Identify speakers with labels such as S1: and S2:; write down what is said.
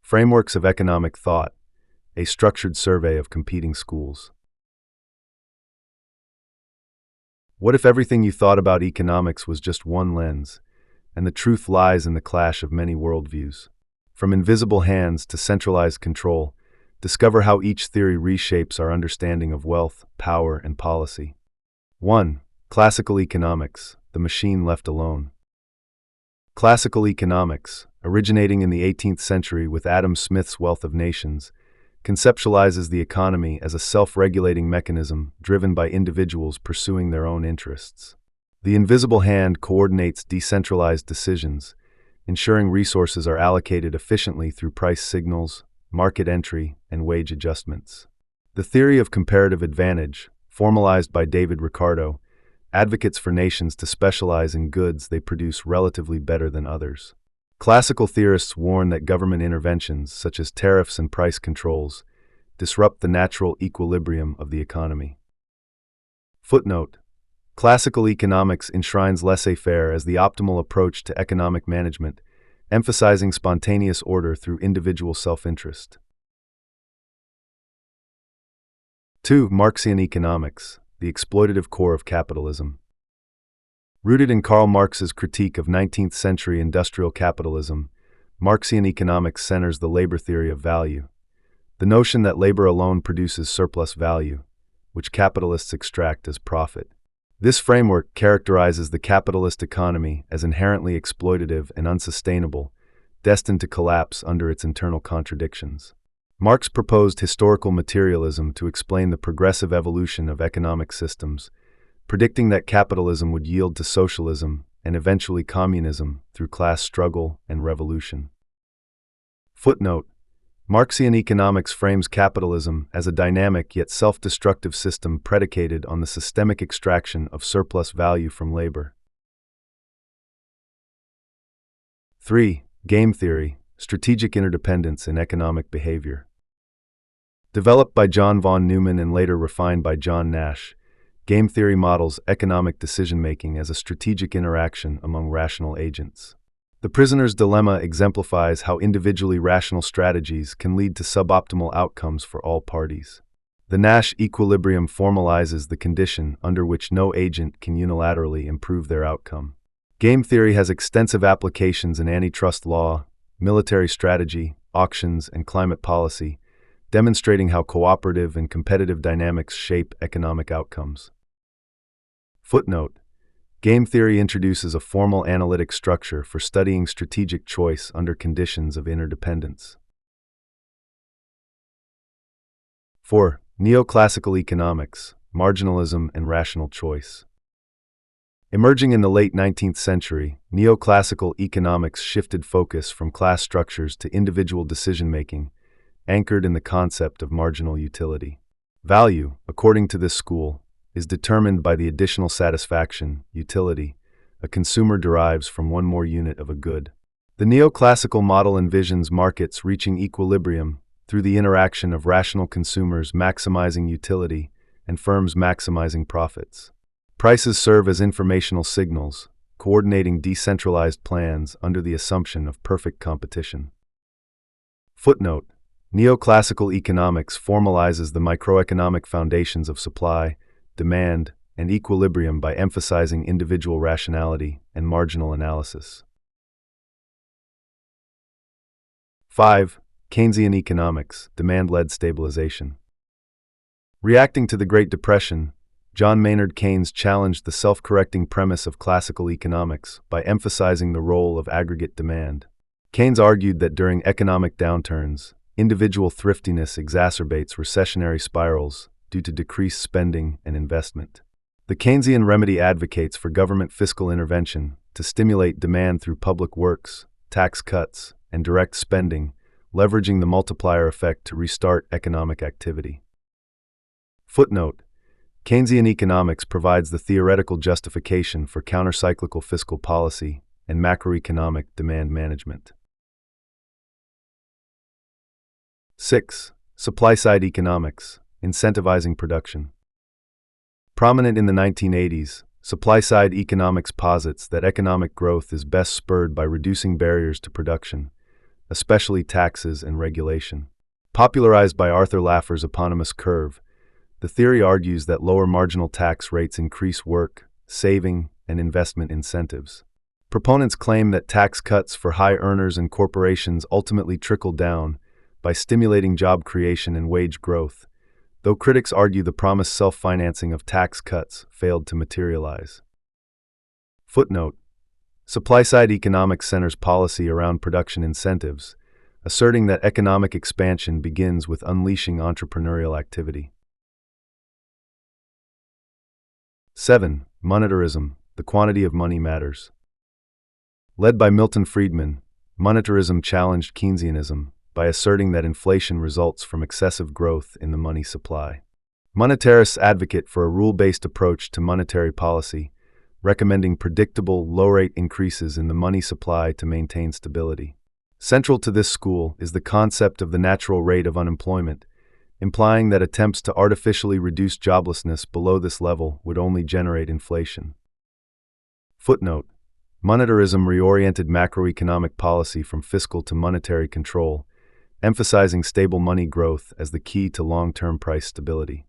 S1: Frameworks of Economic Thought, a structured survey of competing schools. What if everything you thought about economics was just one lens, and the truth lies in the clash of many worldviews? From invisible hands to centralized control, discover how each theory reshapes our understanding of wealth, power, and policy. 1. Classical economics, the machine left alone. Classical economics, originating in the 18th century with Adam Smith's Wealth of Nations, conceptualizes the economy as a self-regulating mechanism driven by individuals pursuing their own interests. The invisible hand coordinates decentralized decisions, ensuring resources are allocated efficiently through price signals, market entry, and wage adjustments. The theory of comparative advantage, formalized by David Ricardo, advocates for nations to specialize in goods they produce relatively better than others. Classical theorists warn that government interventions, such as tariffs and price controls, disrupt the natural equilibrium of the economy. Footnote: Classical economics enshrines laissez-faire as the optimal approach to economic management, emphasizing spontaneous order through individual self-interest. 2. Marxian economics, the exploitative core of capitalism. Rooted in Karl Marx's critique of 19th-century industrial capitalism, Marxian economics centers the labor theory of value, the notion that labor alone produces surplus value, which capitalists extract as profit. This framework characterizes the capitalist economy as inherently exploitative and unsustainable, destined to collapse under its internal contradictions. Marx proposed historical materialism to explain the progressive evolution of economic systems, predicting that capitalism would yield to socialism and eventually communism through class struggle and revolution. Footnote: Marxian economics frames capitalism as a dynamic yet self-destructive system predicated on the systemic extraction of surplus value from labor. 3. Game theory, strategic interdependence in economic behavior. Developed by John von Neumann and later refined by John Nash, game theory models economic decision-making as a strategic interaction among rational agents. The prisoner's dilemma exemplifies how individually rational strategies can lead to suboptimal outcomes for all parties. The Nash equilibrium formalizes the condition under which no agent can unilaterally improve their outcome. Game theory has extensive applications in antitrust law, military strategy, auctions, and climate policy, demonstrating how cooperative and competitive dynamics shape economic outcomes. Footnote: Game theory introduces a formal analytic structure for studying strategic choice under conditions of interdependence. 4. Neoclassical economics, marginalism and rational choice. Emerging in the late 19th century, neoclassical economics shifted focus from class structures to individual decision-making, anchored in the concept of marginal utility. Value, according to this school, is determined by the additional satisfaction, utility, a consumer derives from one more unit of a good. The neoclassical model envisions markets reaching equilibrium through the interaction of rational consumers maximizing utility and firms maximizing profits. Prices serve as informational signals, coordinating decentralized plans under the assumption of perfect competition. Footnote: Neoclassical economics formalizes the microeconomic foundations of supply, demand, and equilibrium by emphasizing individual rationality and marginal analysis. 5. Keynesian economics, demand-led stabilization. Reacting to the Great Depression, John Maynard Keynes challenged the self-correcting premise of classical economics by emphasizing the role of aggregate demand. Keynes argued that during economic downturns, individual thriftiness exacerbates recessionary spirals due to decreased spending and investment. The Keynesian remedy advocates for government fiscal intervention to stimulate demand through public works, tax cuts, and direct spending, leveraging the multiplier effect to restart economic activity. Footnote: Keynesian economics provides the theoretical justification for countercyclical fiscal policy and macroeconomic demand management. 6. Supply-side economics, incentivizing production. Prominent in the 1980s, supply-side economics posits that economic growth is best spurred by reducing barriers to production, especially taxes and regulation. Popularized by Arthur Laffer's eponymous curve, the theory argues that lower marginal tax rates increase work, saving, and investment incentives. Proponents claim that tax cuts for high earners and corporations ultimately trickle down by stimulating job creation and wage growth, though critics argue the promised self-financing of tax cuts failed to materialize. Footnote: Supply-side economics centers policy around production incentives, asserting that economic expansion begins with unleashing entrepreneurial activity. 7. Monetarism, the quantity of money matters. Led by Milton Friedman, monetarism challenged Keynesianism by asserting that inflation results from excessive growth in the money supply. Monetarists advocate for a rule-based approach to monetary policy, recommending predictable, low-rate increases in the money supply to maintain stability. Central to this school is the concept of the natural rate of unemployment, implying that attempts to artificially reduce joblessness below this level would only generate inflation. Footnote: Monetarism reoriented macroeconomic policy from fiscal to monetary control, emphasizing stable money growth as the key to long-term price stability.